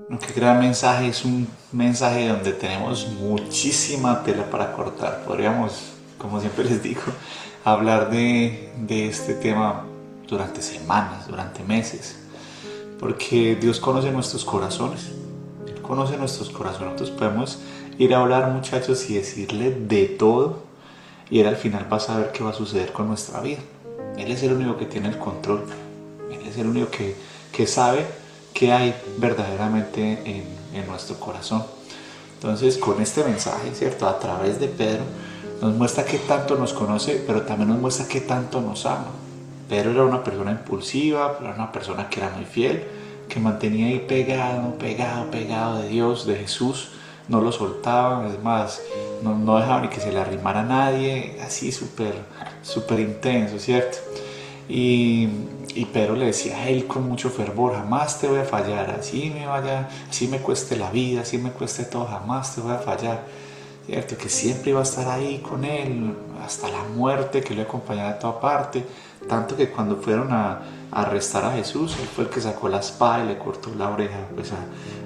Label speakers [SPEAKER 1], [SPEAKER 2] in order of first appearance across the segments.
[SPEAKER 1] Qué gran mensaje, es un mensaje donde tenemos muchísima tela para cortar. Podríamos, como siempre les digo, hablar de este tema durante semanas, durante meses, porque Dios conoce nuestros corazones. Él conoce nuestros corazones. Nosotros podemos ir a hablar, muchachos, y decirle de todo, y Él al final va a saber qué va a suceder con nuestra vida. Él es el único que tiene el control. Él es el único que sabe qué hay verdaderamente en nuestro corazón. Entonces, con este mensaje, ¿cierto? A través de Pedro, nos muestra qué tanto nos conoce, pero también nos muestra qué tanto nos ama. Pedro era una persona impulsiva, era una persona que era muy fiel, que mantenía ahí pegado de Dios, de Jesús, no lo soltaba, es más, no dejaba ni que se le arrimara a nadie, así súper intenso, ¿cierto? Y, y Pedro le decía a él con mucho fervor: jamás te voy a fallar, así me cueste la vida, así me cueste todo, jamás te voy a fallar, ¿cierto? Que siempre iba a estar ahí con él hasta la muerte, que lo acompañaba a toda parte, tanto que cuando fueron a arrestar a Jesús, él fue el que sacó la espada y le cortó la oreja pues,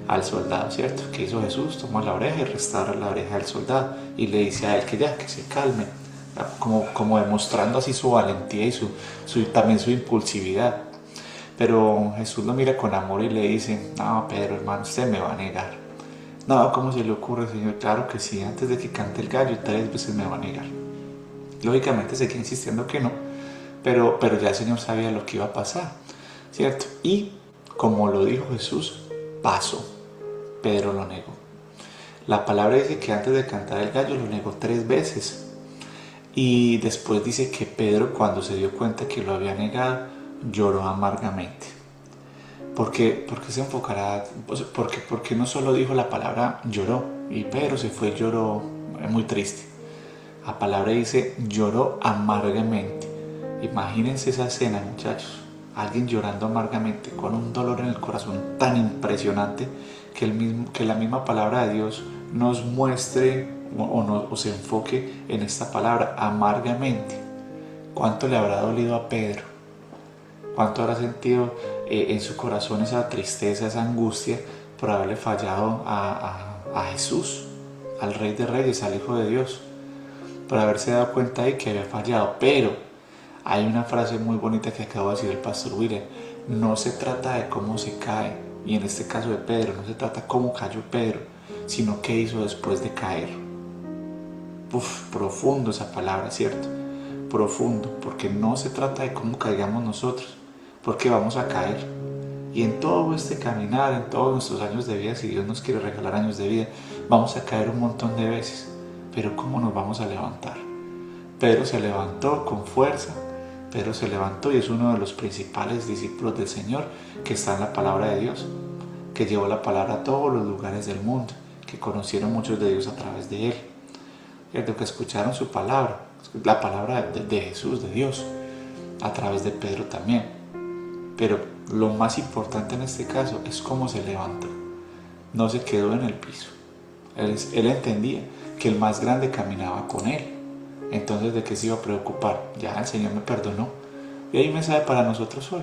[SPEAKER 1] al soldado, ¿cierto? ¿Qué hizo Jesús? Tomó la oreja y restaura la oreja del soldado y le dice a él que ya, que se calme, como demostrando así su valentía y también su impulsividad. Pero Jesús lo mira con amor y le dice: no, Pedro, hermano, usted me va a negar. No, ¿cómo se le ocurre, Señor? Claro que sí, antes de que cante el gallo 3 veces me va a negar. Lógicamente seguía insistiendo que no, pero ya el Señor sabía lo que iba a pasar, ¿cierto? Y como lo dijo Jesús, pasó. Pedro lo negó. La palabra dice que antes de cantar el gallo lo negó 3 veces. Y después dice que Pedro, cuando se dio cuenta que lo había negado, lloró amargamente. ¿Por qué se enfocará? Porque no solo dijo la palabra lloró, y Pedro se fue y lloró muy triste. La palabra dice lloró amargamente. Imagínense esa escena, muchachos. Alguien llorando amargamente, con un dolor en el corazón tan impresionante que la misma palabra de Dios nos muestre o se enfoque en esta palabra, amargamente. ¿Cuánto le habrá dolido a Pedro? ¿Cuánto habrá sentido en su corazón esa tristeza, esa angustia por haberle fallado a Jesús, al Rey de Reyes, al Hijo de Dios? Por haberse dado cuenta de que había fallado. Pero hay una frase muy bonita que acabo de decir el pastor William: no se trata de cómo se cae, y en este caso de Pedro, no se trata cómo cayó Pedro, sino qué hizo después de caer. Profundo esa palabra, ¿cierto? Profundo, porque no se trata de cómo caigamos nosotros, porque vamos a caer. Y en todo este caminar, en todos nuestros años de vida, si Dios nos quiere regalar años de vida, vamos a caer un montón de veces. Pero ¿cómo nos vamos a levantar? Pedro se levantó con fuerza. Pedro se levantó y es uno de los principales discípulos del Señor, que está en la palabra de Dios, que llevó la palabra a todos los lugares del mundo, que conocieron muchos de Dios a través de él, que escucharon su palabra, la palabra de Jesús, de Dios, a través de Pedro también. Pero lo más importante en este caso es cómo se levantó. No se quedó en el piso. Él entendía que el más grande caminaba con él. Entonces, ¿de qué se iba a preocupar? Ya el Señor me perdonó. Y hay un mensaje para nosotros hoy.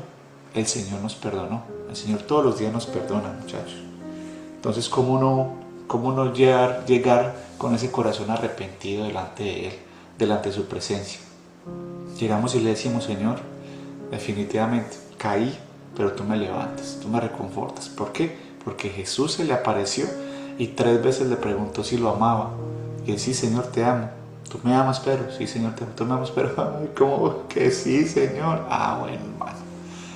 [SPEAKER 1] El Señor nos perdonó. El Señor todos los días nos perdona, muchachos. Entonces, ¿cómo no llegar con ese corazón arrepentido delante de Él, delante de su presencia? Llegamos y le decimos: Señor, definitivamente caí, pero tú me levantas, tú me reconfortas. ¿Por qué? Porque Jesús se le apareció y 3 veces le preguntó si lo amaba. Y él: sí, Señor, te amo. ¿Tú me amas, Pedro? Sí, Señor, tú me amas, pero ay, ¿cómo que sí, Señor? Ah, bueno, hermano.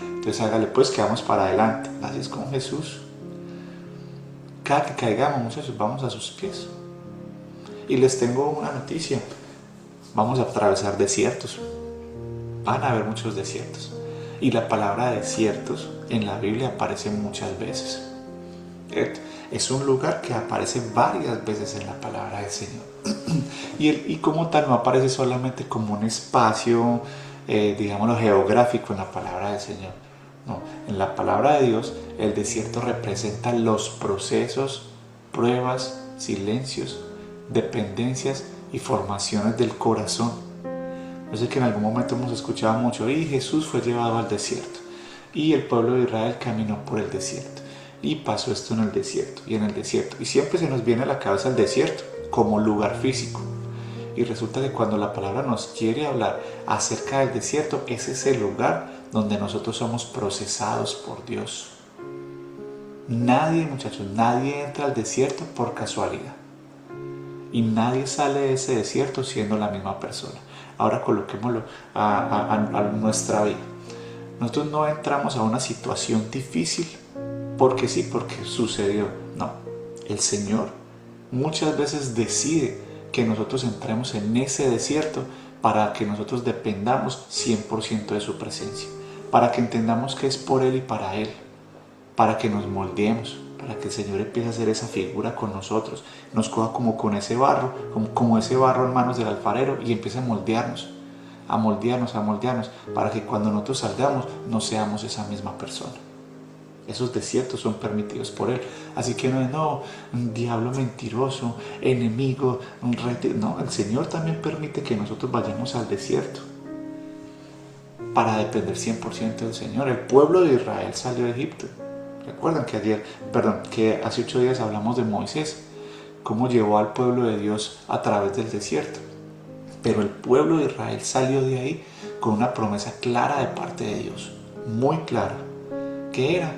[SPEAKER 1] Entonces hágale pues, que vamos para adelante. Así es con Jesús. Cada que caigamos, muchachos, vamos a sus pies. Y les tengo una noticia: vamos a atravesar desiertos. Van a haber muchos desiertos. Y la palabra desiertos en la Biblia aparece muchas veces. Es un lugar que aparece varias veces en la palabra del Señor. Y como tal no aparece solamente como un espacio, digámoslo, geográfico en la palabra del Señor. No, en la palabra de Dios el desierto representa los procesos, pruebas, silencios, dependencias y formaciones del corazón. Yo sé que en algún momento hemos escuchado mucho: y Jesús fue llevado al desierto, y el pueblo de Israel caminó por el desierto. y pasó esto en el desierto y en el desierto. Y siempre se nos viene a la cabeza el desierto como lugar físico. Y resulta que cuando la palabra nos quiere hablar acerca del desierto, ese es el lugar donde nosotros somos procesados por Dios. Nadie, muchachos, nadie entra al desierto por casualidad. Y nadie sale de ese desierto siendo la misma persona. Ahora coloquémoslo a nuestra vida. Nosotros no entramos a una situación difícil porque sí, porque sucedió. No, el Señor muchas veces decide que nosotros entremos en ese desierto para que nosotros dependamos 100% de su presencia, para que entendamos que es por Él y para Él, para que nos moldeemos, para que el Señor empiece a hacer esa figura con nosotros, nos coja como con ese barro, como ese barro en manos del alfarero y empiece a moldearnos, para que cuando nosotros salgamos no seamos esa misma persona. Esos desiertos son permitidos por Él. Así que no es, un diablo mentiroso, enemigo, no, el Señor también permite que nosotros vayamos al desierto para depender 100% del Señor. El pueblo de Israel salió de Egipto. Recuerdan que hace 8 días hablamos de Moisés, cómo llevó al pueblo de Dios a través del desierto. Pero el pueblo de Israel salió de ahí con una promesa clara de parte de Dios, muy clara, que era: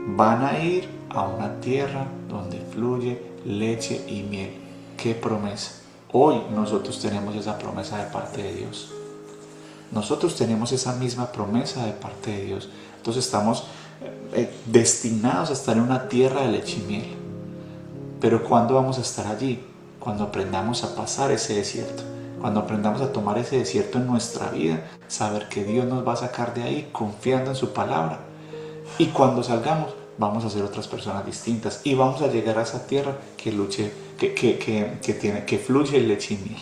[SPEAKER 1] van a ir a una tierra donde fluye leche y miel. ¡Qué promesa! Hoy nosotros tenemos esa promesa de parte de Dios. Nosotros tenemos esa misma promesa de parte de Dios. Entonces estamos destinados a estar en una tierra de leche y miel. Pero ¿cuándo vamos a estar allí? Cuando aprendamos a pasar ese desierto. Cuando aprendamos a tomar ese desierto en nuestra vida, saber que Dios nos va a sacar de ahí confiando en su palabra. Y cuando salgamos, vamos a ser otras personas distintas y vamos a llegar a esa tierra que fluye leche y miel.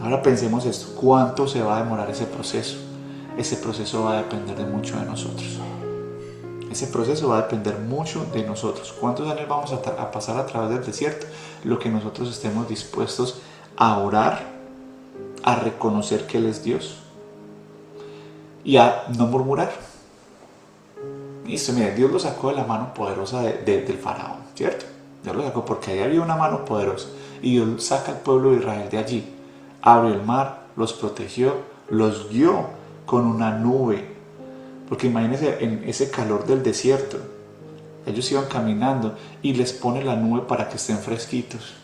[SPEAKER 1] Ahora pensemos esto: ¿cuánto se va a demorar ese proceso? Ese proceso va a depender de mucho de nosotros. Ese proceso va a depender mucho de nosotros. ¿Cuántos años vamos a pasar a través del desierto? Lo que nosotros estemos dispuestos a orar, a reconocer que Él es Dios y a no murmurar. Listo, mire, Dios lo sacó de la mano poderosa del faraón, ¿cierto? Dios lo sacó porque ahí había una mano poderosa y Dios saca al pueblo de Israel de allí. Abrió el mar, los protegió, los guió con una nube. Porque imagínense en ese calor del desierto, ellos iban caminando y les pone la nube para que estén fresquitos.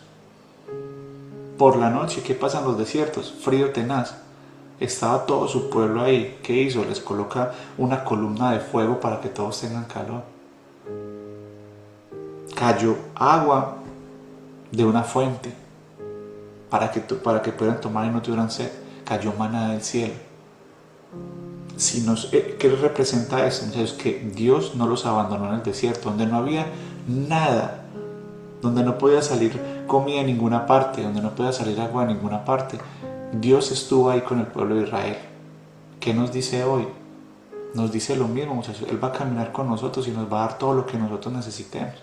[SPEAKER 1] Por la noche, ¿qué pasa en los desiertos? Frío tenaz. Estaba todo su pueblo ahí. ¿Qué hizo? Les coloca una columna de fuego para que todos tengan calor. Cayó agua de una fuente para que pudieran tomar y no tuvieran sed. Cayó maná del cielo. ¿Qué representa eso? Entonces, que Dios no los abandonó en el desierto, donde no había nada, donde no podía salir comida en ninguna parte, donde no podía salir agua en ninguna parte. Dios estuvo ahí con el pueblo de Israel. ¿Qué nos dice hoy? Nos dice lo mismo, muchachos. Él va a caminar con nosotros y nos va a dar todo lo que nosotros necesitemos.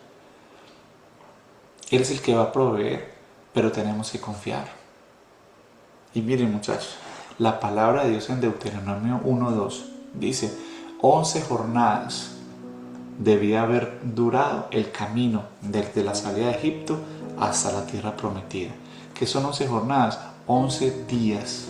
[SPEAKER 1] Él es el que va a proveer, pero tenemos que confiar. Y miren, muchachos, la palabra de Dios en Deuteronomio 1:2 dice: 11 jornadas debía haber durado el camino desde la salida de Egipto hasta la tierra prometida. ¿Qué son 11 jornadas? 11 días.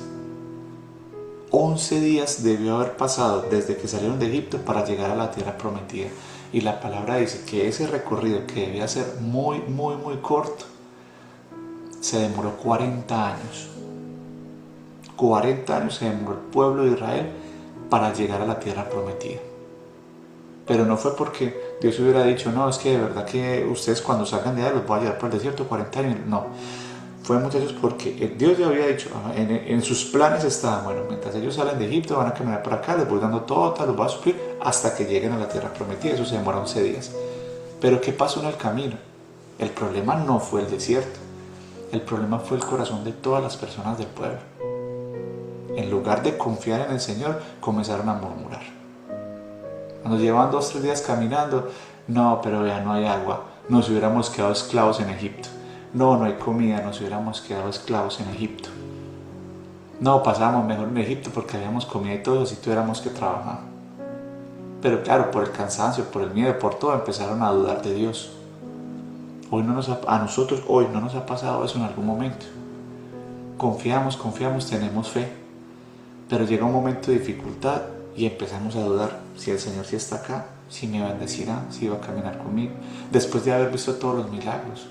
[SPEAKER 1] 11 días debió haber pasado desde que salieron de Egipto para llegar a la tierra prometida. Y la palabra dice que ese recorrido, que debía ser muy, muy, muy corto, se demoró 40 años. 40 años se demoró el pueblo de Israel para llegar a la tierra prometida. Pero no fue porque Dios hubiera dicho: no, es que de verdad que ustedes cuando salgan de ahí los voy a llevar por el desierto 40 años. No, fue, muchachos, porque Dios ya había dicho, en sus planes estaba: bueno, mientras ellos salen de Egipto van a caminar por acá, les voy dando todo, los voy a suplir hasta que lleguen a la tierra prometida. Eso se demora 11 días. Pero ¿qué pasó en el camino? El problema no fue el desierto. El problema fue el corazón de todas las personas del pueblo. En lugar de confiar en el Señor, comenzaron a murmurar. Cuando llevaban 2 o 3 días caminando: no, pero vean, no hay agua, nos hubiéramos quedado esclavos en Egipto. No, no hay comida, nos hubiéramos quedado esclavos en Egipto. No, pasábamos mejor en Egipto porque habíamos comida y todo, si tuviéramos que trabajar. Pero claro, por el cansancio, por el miedo, por todo, empezaron a dudar de Dios. A nosotros hoy no nos ha pasado eso en algún momento. Confiamos, tenemos fe, pero llega un momento de dificultad y empezamos a dudar si el Señor sí está acá, si me bendecirá, si va a caminar conmigo, después de haber visto todos los milagros.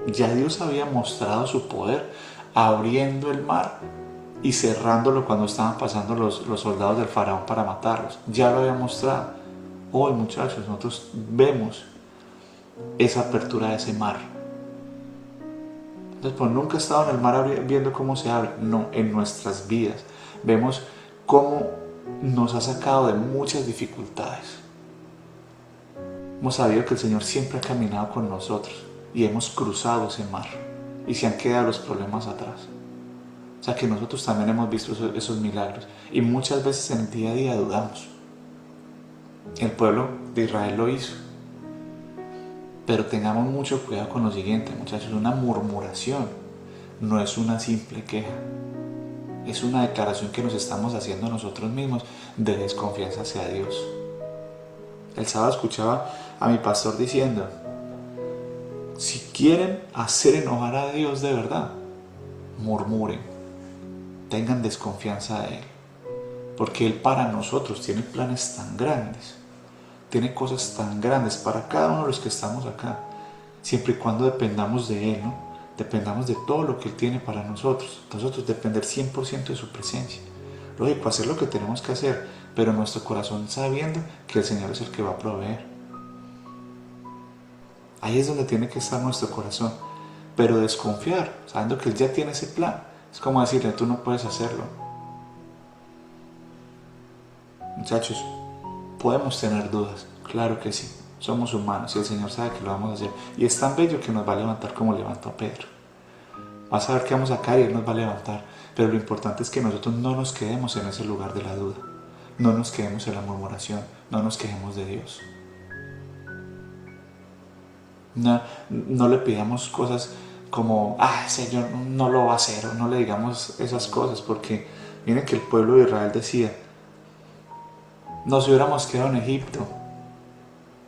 [SPEAKER 1] Ya Dios había mostrado su poder abriendo el mar y cerrándolo cuando estaban pasando los soldados del faraón para matarlos. Ya lo había mostrado. Hoy, muchachos, nosotros vemos esa apertura de ese mar. Entonces, pues nunca he estado en el mar viendo cómo se abre. No, en nuestras vidas vemos cómo nos ha sacado de muchas dificultades. Hemos sabido que el Señor siempre ha caminado con nosotros y hemos cruzado ese mar y se han quedado los problemas atrás. O sea que nosotros también hemos visto esos milagros y muchas veces en el día a día dudamos. El pueblo de Israel lo hizo. Pero tengamos mucho cuidado con lo siguiente, muchachos. Una murmuración no es una simple queja. Es una declaración que nos estamos haciendo nosotros mismos de desconfianza hacia Dios. El sábado escuchaba a mi pastor diciendo: si quieren hacer enojar a Dios de verdad, murmuren, tengan desconfianza de Él, porque Él para nosotros tiene planes tan grandes, tiene cosas tan grandes para cada uno de los que estamos acá, siempre y cuando dependamos de Él, ¿no? Dependamos de todo lo que Él tiene para nosotros. Nosotros depender 100% de su presencia. Lógico, hacer lo que tenemos que hacer, pero nuestro corazón sabiendo que el Señor es el que va a proveer. Ahí es donde tiene que estar nuestro corazón. Pero desconfiar, sabiendo que Él ya tiene ese plan, es como decirle: tú no puedes hacerlo. Muchachos, podemos tener dudas, claro que sí. Somos humanos y el Señor sabe que lo vamos a hacer. Y es tan bello que nos va a levantar como levantó a Pedro. Vas a ver que vamos a caer y Él nos va a levantar. Pero lo importante es que nosotros no nos quedemos en ese lugar de la duda. No nos quedemos en la murmuración. No nos quejemos de Dios. No le pidamos cosas como: Señor no lo va a hacer, o no le digamos esas cosas, porque miren que el pueblo de Israel decía: nos hubiéramos quedado en Egipto,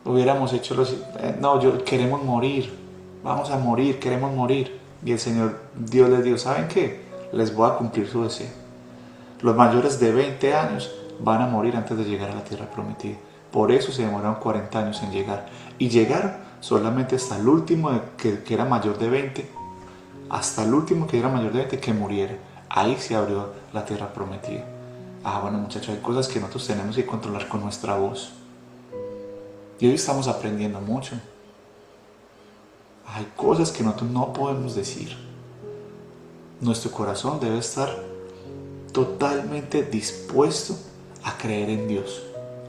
[SPEAKER 1] hubiéramos hecho queremos morir, vamos a morir, queremos morir. Y el Señor Dios les dijo: ¿saben qué? Les voy a cumplir su deseo. Los mayores de 20 años van a morir antes de llegar a la tierra prometida. Por eso se demoraron 40 años en llegar. Y llegaron solamente hasta el último que era mayor de 20, hasta el último que era mayor de 20 que muriera. Ahí se abrió la tierra prometida. Bueno, muchachos, hay cosas que nosotros tenemos que controlar con nuestra voz. Y hoy estamos aprendiendo mucho. Hay cosas que nosotros no podemos decir. Nuestro corazón debe estar totalmente dispuesto a creer en Dios,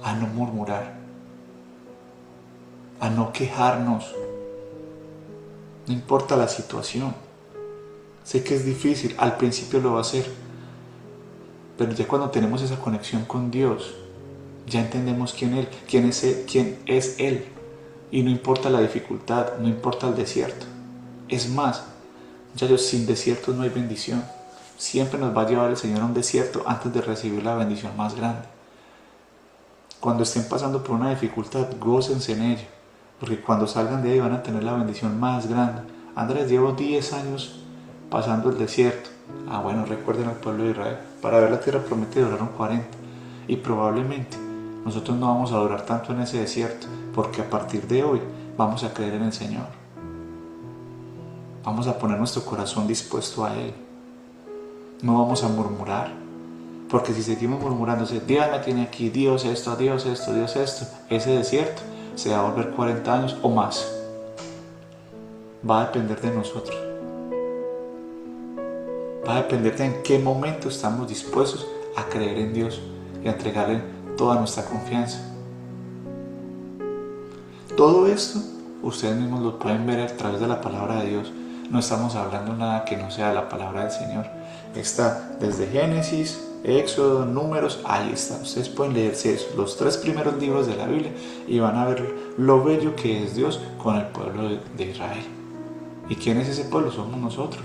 [SPEAKER 1] a no murmurar, a no quejarnos. No importa la situación. Sé que es difícil, al principio lo va a ser, pero ya cuando tenemos esa conexión con Dios, ya entendemos quién es Él. Y no importa la dificultad, no importa el desierto. Es más, muchachos, sin desiertos no hay bendición. Siempre nos va a llevar el Señor a un desierto antes de recibir la bendición más grande. Cuando estén pasando por una dificultad, gócense en ello, porque cuando salgan de ahí van a tener la bendición más grande. Andrés, llevo 10 años pasando el desierto. Bueno, recuerden al pueblo de Israel. Para ver la tierra prometida duraron 40. Y probablemente nosotros no vamos a durar tanto en ese desierto, porque a partir de hoy vamos a creer en el Señor. Vamos a poner nuestro corazón dispuesto a Él. No vamos a murmurar, porque si seguimos murmurando: Dios me tiene aquí, Dios esto, Dios esto, Dios esto, ese desierto se va a volver 40 años o más. Va a depender de nosotros. Va a depender de en qué momento estamos dispuestos a creer en Dios y a entregarle toda nuestra confianza. Todo esto ustedes mismos lo pueden ver a través de la palabra de Dios. No estamos hablando nada que no sea la palabra del Señor. Está desde Génesis, Éxodo, Números, ahí está. Ustedes pueden leerse eso, los 3 primeros libros de la Biblia, y van a ver lo bello que es Dios con el pueblo de Israel. ¿Y quién es ese pueblo? Somos nosotros.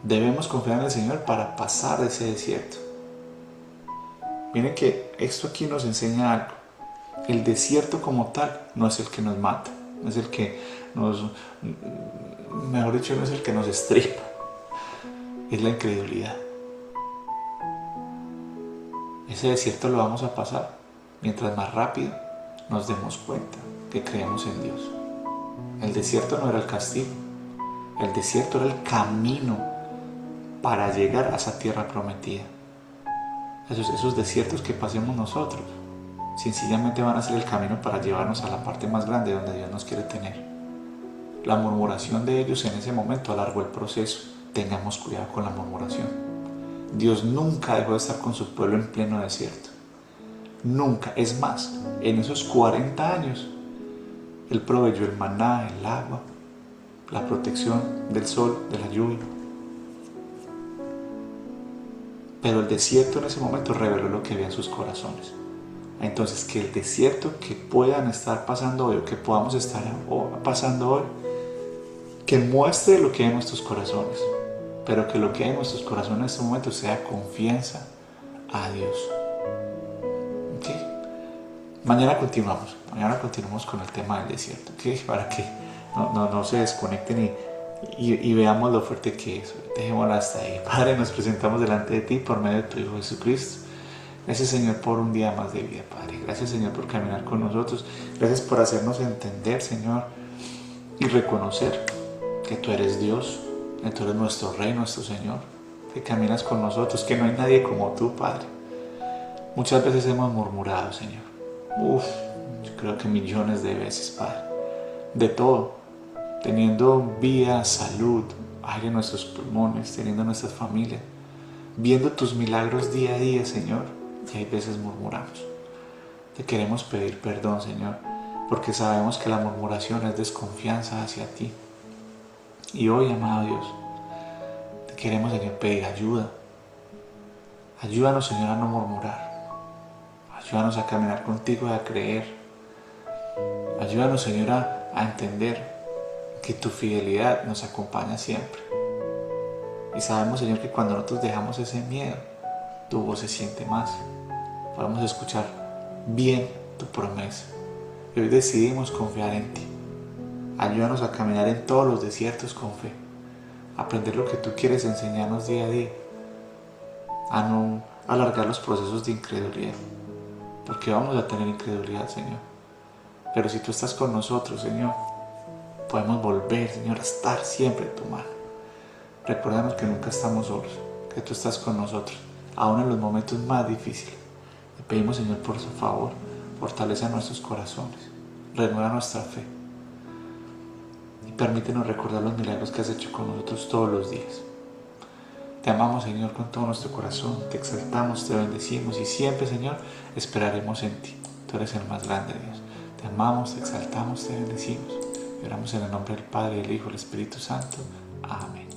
[SPEAKER 1] Debemos confiar en el Señor para pasar ese desierto. Miren que esto aquí nos enseña algo. El desierto como tal no es el que nos mata, no es el que nos, mejor dicho, no es el que nos estripa, es la incredulidad. Ese desierto lo vamos a pasar mientras más rápido nos demos cuenta que creemos en Dios. El desierto no era el castigo, el desierto era el camino para llegar a esa tierra prometida. Esos desiertos que pasemos nosotros sencillamente van a ser el camino para llevarnos a la parte más grande donde Dios nos quiere tener. La murmuración de ellos en ese momento alargó el proceso. Tengamos cuidado con la murmuración. Dios nunca dejó de estar con su pueblo en pleno desierto. Nunca. Es más, en esos 40 años, Él proveyó el maná, el agua, la protección del sol, de la lluvia. Pero el desierto en ese momento reveló lo que había en sus corazones. Entonces, que el desierto que puedan estar pasando hoy, o que podamos estar pasando hoy, que muestre lo que hay en nuestros corazones, pero que lo que hay en nuestros corazones en este momento sea confianza a Dios. ¿Okay? Mañana continuamos con el tema del desierto, ¿okay? Para que no se desconecten y veamos lo fuerte que es. Dejémoslo hasta ahí. Padre, nos presentamos delante de ti por medio de tu Hijo Jesucristo. Gracias, Señor, por un día más de vida, Padre. Gracias, Señor, por caminar con nosotros. Gracias por hacernos entender, Señor, y reconocer que tú eres Dios, que tú eres nuestro Rey, nuestro Señor, que caminas con nosotros, que no hay nadie como tú, Padre. Muchas veces hemos murmurado, Señor. Yo creo que millones de veces, Padre. De todo, teniendo vida, salud, aire en nuestros pulmones, teniendo nuestras familias, viendo tus milagros día a día, Señor, y hay veces murmuramos. Te queremos pedir perdón, Señor, porque sabemos que la murmuración es desconfianza hacia ti. Y hoy, amado Dios, te queremos, Señor, pedir ayuda. Ayúdanos, Señor, a no murmurar. Ayúdanos a caminar contigo y a creer. Ayúdanos, Señor, a entender que tu fidelidad nos acompaña siempre. Y sabemos, Señor, que cuando nosotros dejamos ese miedo, tu voz se siente más. Podemos escuchar bien tu promesa. Y hoy decidimos confiar en ti. Ayúdanos a caminar en todos los desiertos con fe. Aprender lo que tú quieres enseñarnos día a día. A no alargar los procesos de incredulidad. Porque vamos a tener incredulidad, Señor. Pero si tú estás con nosotros, Señor, podemos volver, Señor, a estar siempre en tu mano. Recuérdanos que nunca estamos solos, que tú estás con nosotros, aún en los momentos más difíciles. Te pedimos, Señor, por su favor, fortalece nuestros corazones, renueva nuestra fe y permítenos recordar los milagros que has hecho con nosotros todos los días. Te amamos, Señor, con todo nuestro corazón, te exaltamos, te bendecimos y siempre, Señor, esperaremos en ti. Tú eres el más grande, Dios. Te amamos, te exaltamos, te bendecimos. Y oramos en el nombre del Padre, del Hijo y del Espíritu Santo. Amén.